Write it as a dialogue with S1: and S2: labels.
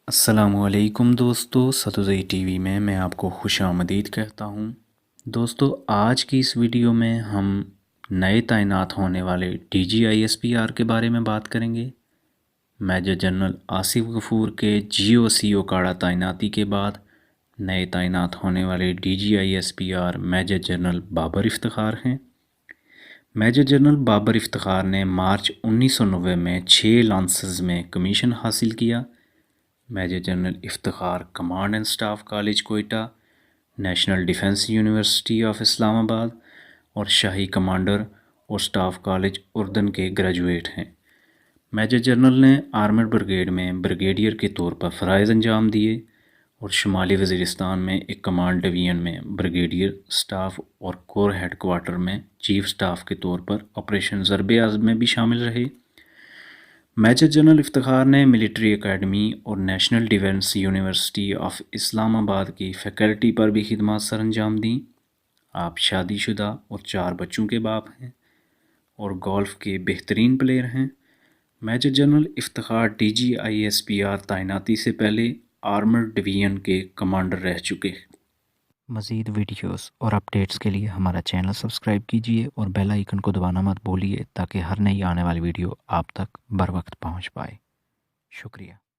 S1: السلام علیکم دوستو، ستوزئی ٹی وی میں آپ کو خوش آمدید کہتا ہوں۔ دوستو، آج کی اس ویڈیو میں ہم نئے تعینات ہونے والے D G I S P R کے بارے میں بات کریں گے۔ میجر جنرل آصف غفور کے جی او سی اوکاڑا تعیناتی کے بعد نئے تعینات ہونے والے D G I S P R major general Babar Iftikhar ہیں۔ میجر جنرل بابر افتخار نے مارچ 1990 میں 6 لانسز میں کمیشن حاصل کیا۔ Major general Iftikhar command and staff college Quetta, national defence university of Islamabad اور شاہی کمانڈر اور سٹاف کالج اردن کے گریجویٹ ہیں۔ میجر جنرل نے آرمڈ بریگیڈ میں بریگیڈیئر کے طور پر فرائض انجام دیے اور شمالی وزیرستان میں ایک کمانڈ ڈویژن میں بریگیڈیئر سٹاف اور کور ہیڈ کوارٹر میں چیف سٹاف کے طور پر آپریشن ضرب عزم میں بھی شامل رہے۔ میجر جنرل افتخار نے ملٹری اکیڈمی اور نیشنل ڈیفنس یونیورسٹی آف اسلام آباد کی فیکلٹی پر بھی خدمات سر انجام دیں۔ آپ شادی شدہ اور 4 بچوں کے باپ ہیں اور گولف کے بہترین پلیئر ہیں۔ Major general Iftikhar D G I S P R تعیناتی سے پہلے آرمرڈ ڈویژن کے کمانڈر رہ چکے۔ مزید ویڈیوز اور اپڈیٹس کے لیے ہمارا چینل سبسکرائب کیجیے اور بیل آئیکن کو دبانا مت بھولیے تاکہ ہر نئی آنے والی ویڈیو آپ تک بر وقت پہنچ پائے۔ شکریہ۔